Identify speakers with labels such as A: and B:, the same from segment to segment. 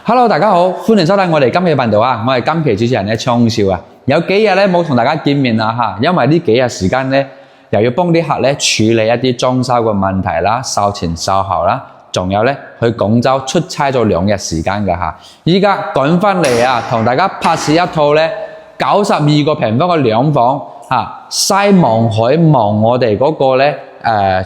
A: Hello， 大家好，歡迎收睇我哋今期嘅頻道啊！我係今期主持人咧昌少啊。有幾日咧冇同大家見面啦嚇，因為呢幾日時間咧又要幫啲客咧處理一啲裝修嘅問題啦、售前售後啦，仲有咧去廣州出差咗2日時間嘅嚇。依家趕翻嚟啊，同大家拍攝一套咧92個平方嘅兩房嚇，西望海望我哋嗰個咧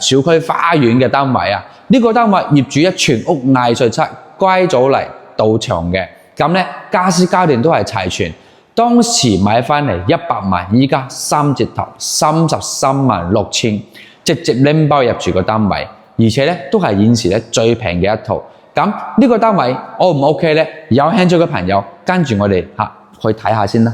A: 小區花園嘅單位啊。呢個單位業主一全屋藝術漆歸咗嚟到場嘅，咁咧家私家電都係齊全。當時買翻嚟100萬，依家3折頭33萬6千，直接拎包入住個單位，而且咧都係現時咧最平嘅一套。咁呢個單位 O 唔 OK 咧？有興趣嘅朋友跟住我哋去睇下先啦。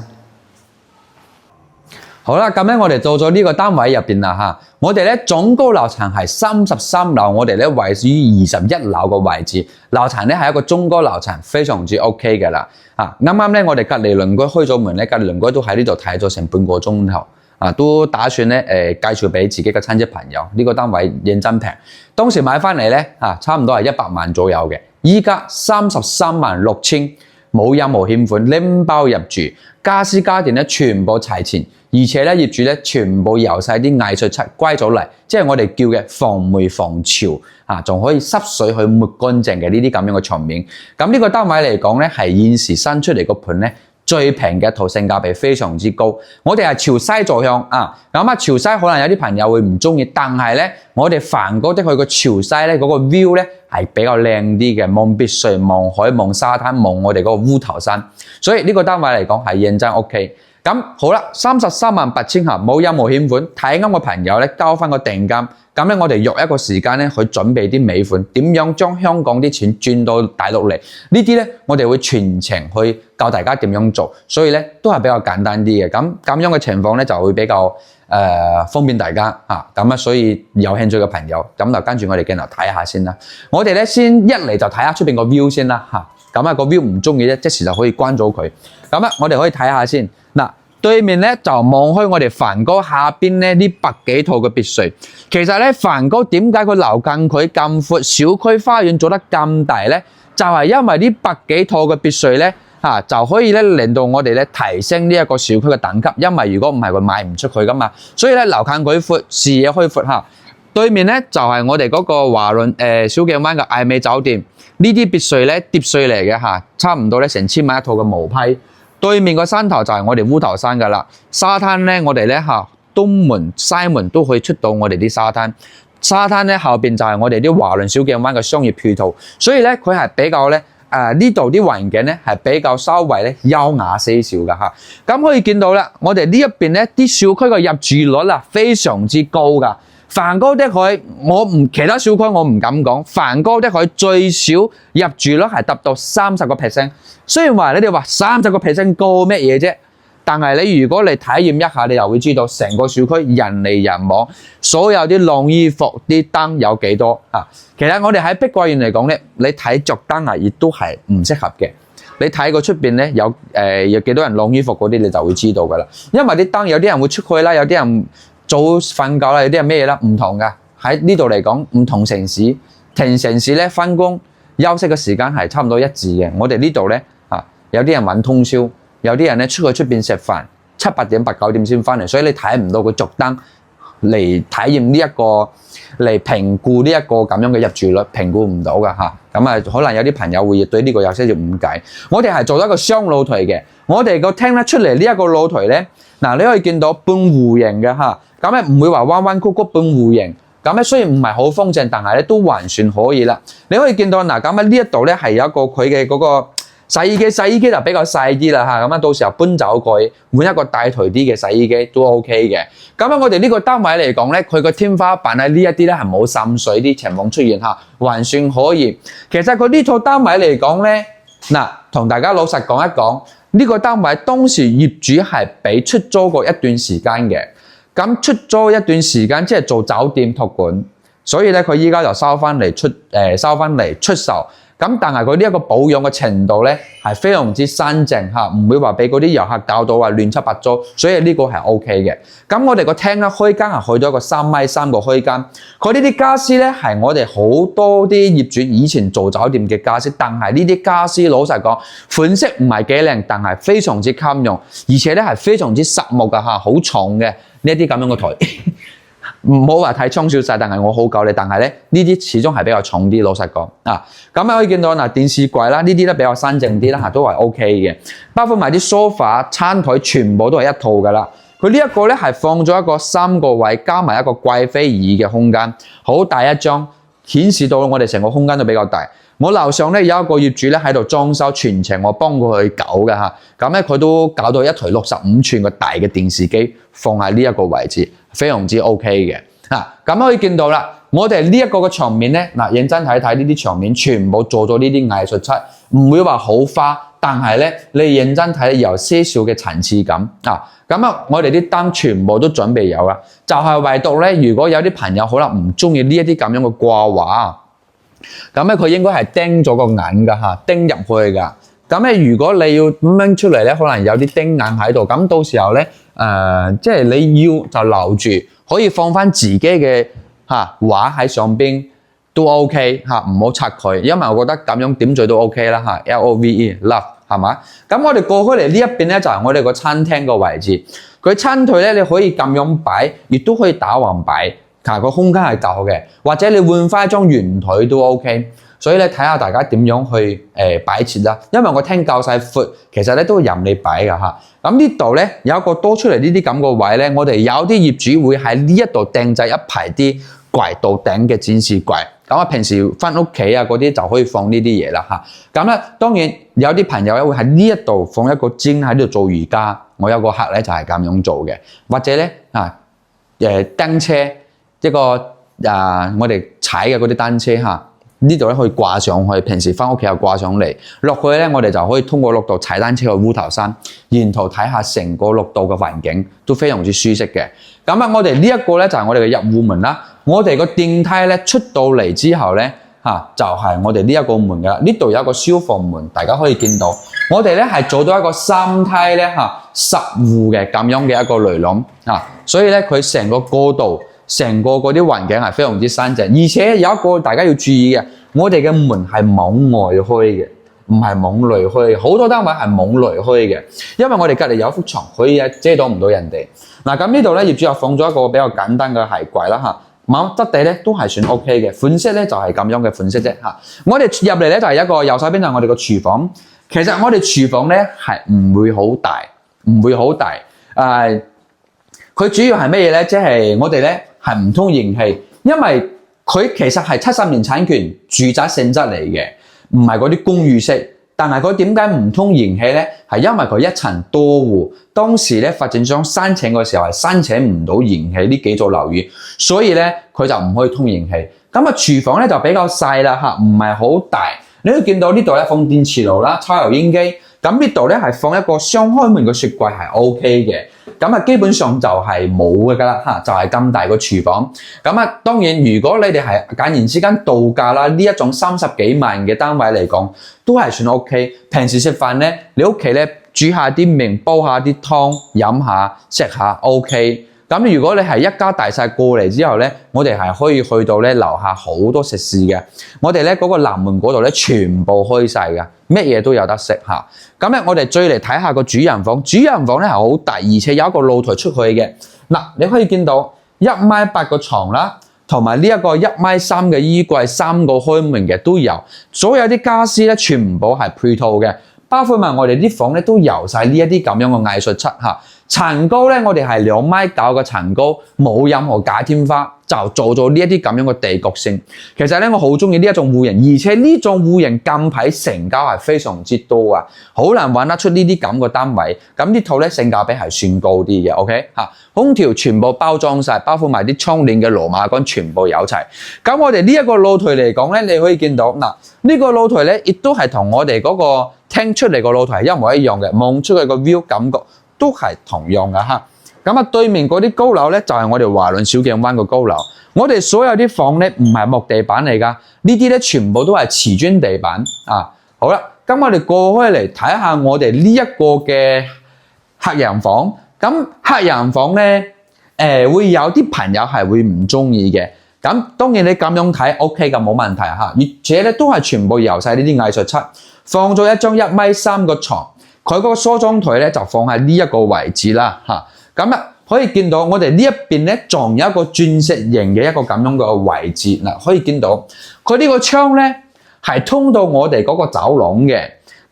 A: 好啦，咁咧我哋到咗呢個單位入邊啦嚇，我哋咧總高樓層係33樓，我哋咧位於21樓個位置，樓層咧係一個中高樓層，非常之 OK 嘅啦。啱啱咧我哋隔離鄰居開咗門咧，隔離鄰居都喺呢度睇咗成半個鐘頭，都打算咧介紹俾自己嘅親戚朋友。呢個單位認真平，當時買翻嚟咧差唔多係100萬左右嘅，依家33萬6千，冇任何欠款，拎包入住，家私家電咧全部齊全。而且咧業主咧全部油晒啲藝術漆歸咗嚟，即係我哋叫嘅防霉防潮仲可以濕水去抹乾淨嘅呢啲咁樣嘅牆面。咁呢個單位嚟講咧係現時新出嚟個盤咧最平嘅一套，性價比非常之高。我哋係朝西坐向咁朝西可能有啲朋友會唔中意，但係咧我哋梵高的佢個朝西咧嗰個 view 咧係比較靚啲嘅，望別墅、望海、望沙灘、望我哋嗰個烏頭山，所以呢個單位嚟講係認真 OK。咁好啦，33萬8千嚇，冇任何欠款，睇啱嘅朋友咧交翻個定金，咁咧我哋約一個時間咧去準備啲尾款，點樣將香港啲錢轉到大陸嚟？呢啲咧我哋會全程去教大家點樣做，所以咧都係比較簡單啲嘅。咁樣嘅情況咧就會比較方便大家咁所以有興趣嘅朋友咁就跟住我哋鏡頭睇下先啦。我哋咧先一嚟就睇下出邊個 view 先啦個 view 唔中意咧，即時就可以關咗佢。咁我哋可以睇下先。對面咧就望開我哋梵高下邊咧呢100幾套嘅別墅。其實咧梵高點解佢樓近佢咁闊，小區花園做得咁大咧？就係因為呢100幾套嘅別墅咧就可以咧令到我哋咧提升呢一個小區嘅等級。因為如果唔係佢賣唔出佢噶嘛，所以咧樓近佢闊，視野開闊對面咧就係我哋嗰個華潤小鏡灣嘅艾美酒店。呢啲別墅咧疊墅嚟嘅差唔多咧成1000萬一套嘅毛坯。對面個山頭就係我哋烏頭山噶啦，沙灘咧我哋咧東門西門都可以出到我哋啲沙灘。沙灘咧後邊就係我哋啲華潤小鏡灣嘅商業配套，所以咧佢係比較咧呢度啲環境咧係比較稍微咧優雅些少噶咁可以見到啦，我哋呢一邊咧啲小區嘅入住率非常之高噶。梵高的佢，其他小區我唔敢講，梵高的佢最少入住率係達到30%。雖然話你哋話30%高咩嘢啫，但係你如果你體驗一下，你又會知道成個小區人嚟人往，所有啲晾衣服啲燈有幾多其實我哋喺碧桂園嚟講咧，你睇着燈亦都係唔適合嘅。你睇個出邊咧有幾多人晾衣服嗰啲，你就會知道噶啦。因為啲燈有啲人會出去啦，有啲人早瞓覺啦，有啲人咩嘢啦，唔同噶。喺呢度嚟講，唔同城市城市咧翻工休息嘅時間係差唔多一致嘅。我哋呢度咧有啲人玩通宵，有啲人咧出去出邊食飯，7、8點、8、9點先翻嚟，所以你睇唔到佢着燈嚟體驗呢一個嚟評估呢一個咁樣嘅入住率，評估唔到噶咁可能有啲朋友會對呢個有些少誤解。我哋係做咗一個雙露台嘅，我哋個廳咧出嚟呢一個露台咧，你可以見到半弧形嘅咁咧唔會話彎彎曲曲半弧形。咁咧雖然唔係好方正，但係咧都還算可以啦。你可以見到咁喺呢一度咧係有一個佢嘅嗰個洗衣機就比較細啲啦咁到時候搬走佢換一個大台啲嘅洗衣機都 OK 嘅。咁我哋呢個單位嚟講咧，佢個天花板喺呢一啲咧係冇滲水啲情況出現還算可以。其實佢呢套單位嚟講咧，同大家老實講一講，呢個單位當時業主係俾出租過一段時間嘅。咁出租一段時間，即係做酒店託管，所以咧佢依家就收翻嚟出售。咁但係佢呢一個保養嘅程度咧係非常之新淨嚇，唔會話俾嗰啲遊客搞到話亂七八糟，所以呢個係 OK 嘅。咁我哋個廳咧開間係去咗一個3.3米嘅開間，佢呢啲家私咧係我哋好多啲業主以前做酒店嘅家私，但係呢啲家私老實講款式唔係幾靚，但係非常之襟用，而且咧係非常之實木㗎嚇，好重嘅呢一啲咁樣嘅台。唔好話太倉少晒，但係我好夠你。但係咧呢啲始終係比較重啲，老實講啊。咁可以見到嗱，電視櫃啦，呢啲咧比較新淨啲啦嚇，都係 OK 嘅。包括埋啲 sofa、餐台，全部都係一套㗎啦。佢呢一個咧係放咗一個3個位，加埋一個貴妃椅嘅空間，好大一張，顯示到我哋成個空間都比較大。我樓上咧有一個業主咧喺度裝修，全程我幫佢去搞嘅嚇。咁咧佢都搞到一台65寸嘅大嘅電視機放喺呢一個位置，非常之 OK 嘅。咁可以見到啦，我哋呢一個嘅牆面咧，認真睇睇呢啲牆面全部做咗呢啲藝術漆，唔會話好花，但係咧你認真睇有些少嘅層次感我哋啲燈全部都準備有啦，就係唯獨咧，如果有啲朋友可能唔中意呢一啲咁樣嘅掛畫。咁咧佢應該係釘咗個眼㗎嚇，釘入去㗎。咁咧如果你要掹出嚟咧，可能有啲釘眼喺度。咁到時候咧，即係你要就留住，可以放翻自己嘅畫喺上邊都 OK 唔好拆佢。因為我覺得咁樣點綴都 OK 啦嚇。LOVE love 係嘛？咁我哋過開嚟呢一邊咧就係我哋個餐廳個位置。佢餐台咧你可以咁樣擺，亦都可以打橫擺。個空間係夠嘅，或者你換翻一張圓台都 OK， 所以咧睇下大家點樣去擺設啦。因為我廳夠晒闊，其實咧都任你擺㗎嚇。咁呢度咧有一個多出嚟呢啲咁個位咧，我哋有啲業主會喺呢一度訂製一排啲櫃到頂嘅展示櫃。咁平時翻屋企啊嗰啲就可以放呢啲嘢啦嚇。咁咧當然有啲朋友咧會喺呢一度放一個氈喺度做瑜伽。我有個客咧就係咁樣做嘅，或者咧單車。一個我哋踩嘅嗰啲單車呢度咧可以掛上去，平時翻屋企又掛上嚟，落去咧我哋就可以通過綠道踩單車去烏頭山，沿途睇下成個綠道嘅環境都非常之舒適嘅。咁我哋呢一個咧就係我哋嘅入戶門啦。我哋個電梯咧出到嚟之後咧就係我哋呢一個門㗎啦。呢度有一個消防門，大家可以見到。我哋咧係做到一個3梯咧10戶嘅咁樣嘅一個雷籠所以咧佢成個過渡。成個嗰啲環境係非常之新淨，而且有一個大家要注意嘅，我哋嘅門係往外開嘅，唔係往內開嘅。好多單位係往內開嘅，因為我哋隔離有幅牆可以遮擋唔到人哋。咁呢度咧業主又放咗一個比較簡單嘅鞋櫃啦質地咧都係算 OK 嘅，款式咧就係咁樣嘅款式啫我哋入嚟咧就係一個右手邊就係我哋個廚房。其實我哋廚房咧係唔會好大，唔會好大。佢主要係乜嘢咧？即係我哋咧。係唔通燃氣，因為佢其實係70年產權住宅性質嚟嘅，唔係嗰啲公寓式。但係佢點解唔通燃氣咧？係因為佢一層多戶，當時咧發展商申請嘅時候係申請唔到燃氣呢幾座樓宇，所以咧佢就唔可以通燃氣。咁廚房咧就比較細啦唔係好大。你都見到呢度咧放電磁爐啦、抽油煙機。咁呢度咧係放一個雙開門嘅雪櫃係 OK 嘅。基本上就係冇嘅啦就係咁大個廚房。當然如果你哋係簡言之間度假啦，呢一種30幾萬嘅單位嚟講，都係算 OK。平時食飯咧，你屋企咧煮下啲麵，煲下啲湯，飲下食下 OK。如果你係一家大細過嚟之後咧，我哋係可以去到咧樓下好多食肆嘅。我哋咧嗰個南門嗰度咧全部開晒嘅，乜嘢都有得食我哋再嚟睇下個主人房。主人房咧係好大，而且有一個露台出去嘅。你可以見到1.8米個床啦，同埋呢一個1.3米嘅衣櫃，3個開門嘅都有。所有啲家私咧全部係配套嘅，包括埋我哋啲房咧都油晒呢一啲咁樣嘅藝術漆層高咧，我哋係2.9米嘅層高，冇任何假天花，就做咗呢一啲咁樣嘅地角線。其實咧，我好中意呢一種戶型，而且呢種戶型近排成交係非常之多啊，好難揾得出呢啲咁嘅單位。咁呢套咧性價比係算高啲嘅 ，OK 空調全部包裝晒，包括埋啲窗簾嘅羅馬杆全部有齊。咁我哋呢一個露台嚟講咧，你可以見到呢個露台咧，亦都係同我哋嗰個廳出嚟個露台係一模一樣嘅，望出去個 view 感覺都係同樣嘅咁啊，對面嗰啲高樓咧就係我哋華倫小徑灣個高樓。我哋所有啲房咧唔係木地板嚟㗎，呢啲咧全部都係瓷磚地板啊。好啦，咁我哋過開嚟睇下我哋呢一個嘅客人房。咁客人房咧，會有啲朋友係會唔中意嘅。咁當然你咁樣睇 OK 㗎，冇問題嚇。而且咧都係全部油晒呢啲藝術漆，放咗一張1.3米嘅床，佢嗰個梳妝台咧就放喺呢一個位置啦嚇。咁啊可以見到我哋呢一邊咧仲有一個鑽石形嘅一個咁樣嘅位置嗱，可以見到佢呢個窗咧係通到我哋嗰個走廊嘅。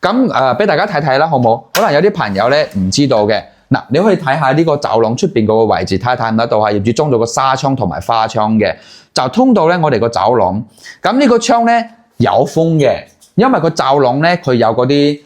A: 咁俾大家睇睇啦，好唔好？可能有啲朋友咧唔知道嘅。嗱，你可以睇下呢個走廊出邊嗰個位置，睇唔睇到啊？業主裝咗個紗窗同埋花窗嘅，就通到咧我哋個走廊。咁呢個窗咧有風嘅，因為個走廊咧佢有嗰啲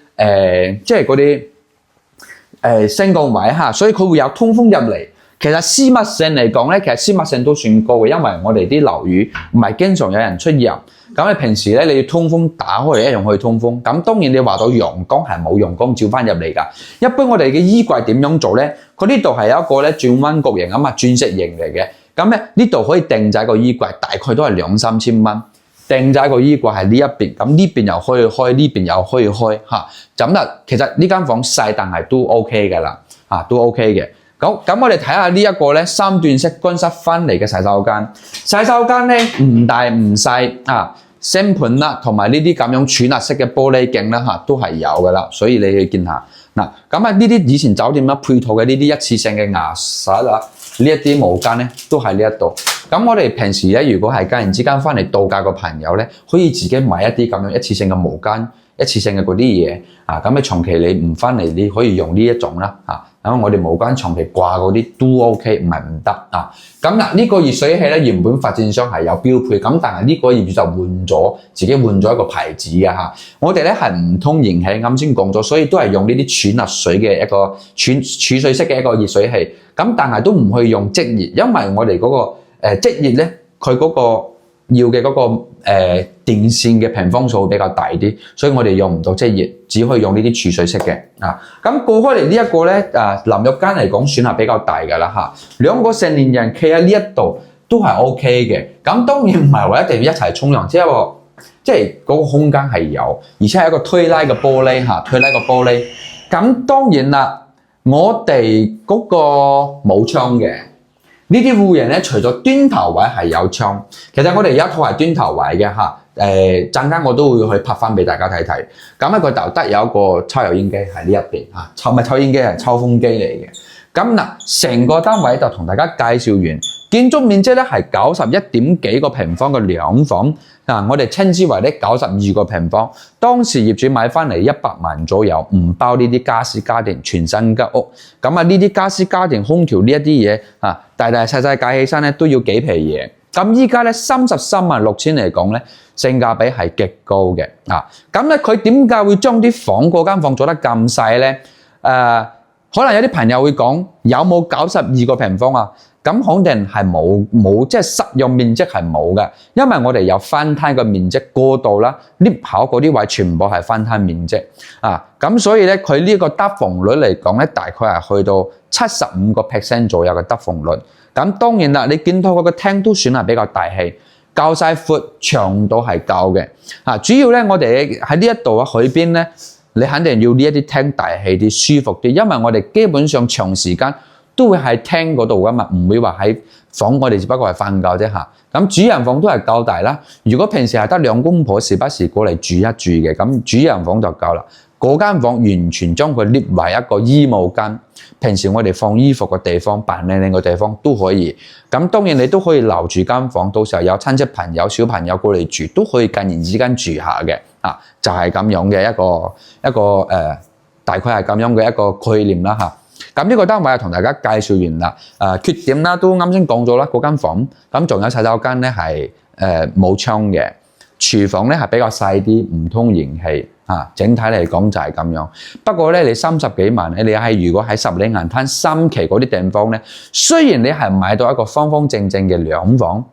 A: 即係嗰啲升降位嚇，所以佢會有通風入嚟。其實私密性嚟講咧，其實私密性都算高嘅，因為我哋啲樓宇唔係經常有人出入。咁你平時咧你要通風打開嚟一樣可以通風。咁當然你話到陽光係冇陽光照翻入嚟㗎。一般我哋嘅衣櫃點樣做咧？佢呢度係有一個咧轉彎角形啊嘛，鑽石形嚟嘅。咁咧呢度可以訂製個衣櫃，大概都係2-3千蚊。訂製個衣櫃係呢一邊，咁呢邊又可以開，呢邊又可以開嚇。咁啦，其實呢間房細，但係都 OK 㗎啦，都 OK 嘅。咁我哋睇下呢一個咧3段式乾濕分離嘅洗手間。洗手間咧唔大唔細啊，星盤啦，同埋呢啲咁樣柱立式嘅玻璃鏡啦嚇，都係有㗎啦。所以你去見下嗱，咁啊呢啲以前酒店啦配套嘅呢啲一次性嘅牙刷啊，呢一啲毛巾咧都喺呢一度。咁我哋平時咧，如果係家人之間翻嚟度假嘅朋友咧，可以自己買一啲咁樣一次性嘅毛巾、一次性嘅嗰啲嘢啊。咁你長期你唔翻嚟，你可以用呢一種啦啊。咁我哋毛巾長期掛嗰啲都 OK， 唔係唔得啊。咁嗱，呢個熱水器咧原本發展商係有標配，咁但係呢個業主就自己換咗一個牌子嘅嚇。我哋咧係唔通燃氣，啱先講咗，所以都係用呢啲儲熱水嘅一個儲水式嘅一個熱水器。咁但係都唔去用即熱，因為我哋嗰個即熱咧，佢嗰個要嘅嗰個電線嘅平方數會比較大啲，所以我哋用唔到即熱，只可以用呢啲儲水式嘅啊。咁過開嚟呢一個咧，淋浴間嚟講算係比較大㗎啦嚇。兩個成年人企喺呢一度都係 OK 嘅。咁當然唔係話一定要一齊沖涼，即係嗰個空間係有，而且係一個推拉嘅玻璃嚇，推拉個玻璃。咁當然啦，我哋嗰個冇窗嘅。呢啲戶型咧，除咗端頭位係有窗，其實我哋有一套係端頭位嘅嚇。陣間我都會去拍翻俾大家睇睇。咁咧佢就得有一個抽油煙機喺呢一邊嚇，唔係抽煙機係抽風機嚟嘅。咁嗱，成個單位就同大家介紹完，建築面積咧係91點幾個平方嘅兩房。我哋稱之為咧92個平方。當時業主買翻嚟100萬左右，唔包呢啲家私家電，全新吉屋。咁呢啲家私家電、空調呢一啲嘢大大細細計起身咧都要幾皮嘢。咁依家咧336000嚟講咧，性價比係極高嘅。咁咧佢點解會將啲房嗰間房做得咁細咧？可能有啲朋友會講，有冇92個平方啊？咁肯定係冇，即係實用面積係冇嘅，因為我哋有翻攤嘅面積過度啦，lift 口嗰啲位全部係翻攤面積咁所以咧佢呢個得房率嚟講咧，大概係去到75% 左右嘅得房率。咁當然啦，你見到嗰個廳都算係比較大氣，夠晒闊，長度係夠嘅主要咧我哋喺呢一度海邊咧，你肯定要呢一啲廳大氣啲、舒服啲，因為我哋基本上長時間都會喺廳嗰度噶嘛，唔會話喺房，我哋只不過係瞓覺啫嚇。咁主人房都係夠大啦。如果平時係得兩公婆時不時過嚟住一住嘅，咁主人房就夠啦。嗰間房完全將佢 lift 為一個衣帽間，平時我哋放衣服嘅地方、扮靚靚嘅地方都可以。咁當然你都可以留住間房，到時候有親戚朋友、小朋友過嚟住，都可以近然之間住下嘅。就係咁樣嘅一個大概係咁樣嘅一個概念啦嚇。咁呢個單位同大家介紹完啦，缺點啦都啱先講咗啦，嗰間房咁仲有洗手間咧係冇窗嘅，廚房咧係比較細啲，唔通燃氣整體嚟講就係咁樣。不過咧你30幾萬咧，你如果喺十里銀灘3期嗰啲地方咧，雖然你係買到一個方方正正嘅兩房，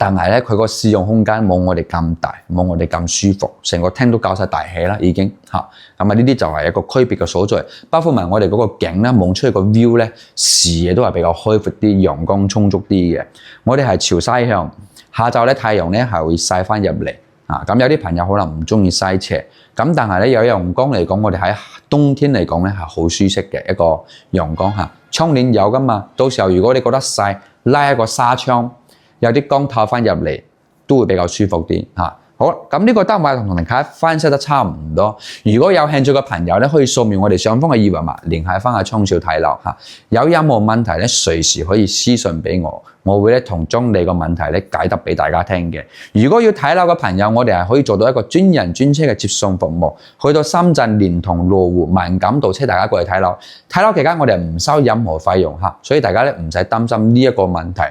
A: 但係咧佢個使用空間冇我哋咁大，冇我哋咁舒服，成個廳都較晒大氣啦已經嚇。咁啊呢啲就係一個區別嘅所在，包括埋我哋嗰個景咧，望出去個 view 咧視野都係比較開闊啲，陽光充足啲嘅。我哋係朝西向，下晝咧太陽咧係會曬翻入嚟啊。咁有啲朋友可能唔中意西斜，咁但係咧有陽光嚟講，我哋喺冬天嚟講咧係好舒適嘅一個陽光嚇。窗簾有噶嘛，到時候如果你覺得曬，拉一個紗窗，有啲光透翻入嚟，都會比較舒服啲嚇。好，咁呢個單位同大家分析得差唔多。如果有興趣嘅朋友咧，可以掃描我哋上方嘅二維碼，聯繫翻阿聰少睇樓嚇。有任何問題咧，隨時可以私信俾我，我會咧將你個問題咧解答俾大家聽嘅。如果要睇樓嘅朋友，我哋係可以做到一個專人專車嘅接送服務，去到深圳、連同羅湖、文錦渡車大家過嚟睇樓。睇樓期間我哋唔收任何費用嚇，所以大家咧唔使擔心呢一個問題。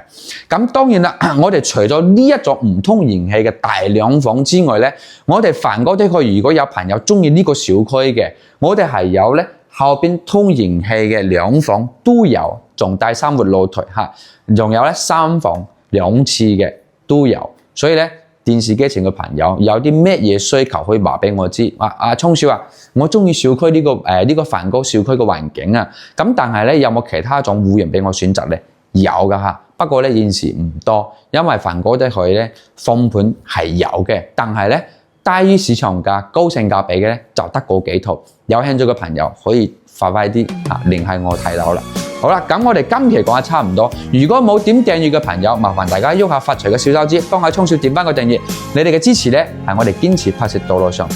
A: 咁當然啦，我哋除咗呢一座唔通燃氣嘅大兩房之外咧，我哋梵高地區如果有朋友中意呢個小區嘅，我哋係有咧後邊通燃氣嘅兩房都有，仲帶生活露台嚇，仲有咧三房兩廁嘅都有。所以咧電視機前嘅朋友有啲咩嘢需求可以話俾我知。阿聰少啊，我中意小區呢個梵高小區嘅環境啊，咁但係咧有冇其他種戶型俾我選擇咧？有噶嚇，不過咧現時唔多，因為梵高地區咧放盤係有嘅，但係咧低於市場價、高性價比嘅咧就得嗰幾套。有興趣嘅朋友可以快啲聯繫我睇樓啦。好啦，咁我哋今期講得差唔多。如果冇點訂閱嘅朋友，麻煩大家喐下發財嘅小手指，幫阿聰少點翻個訂閱。你哋嘅支持咧係我哋堅持拍攝道路上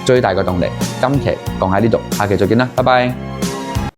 A: 最大嘅動力。今期講喺呢度，下期再見啦，拜拜。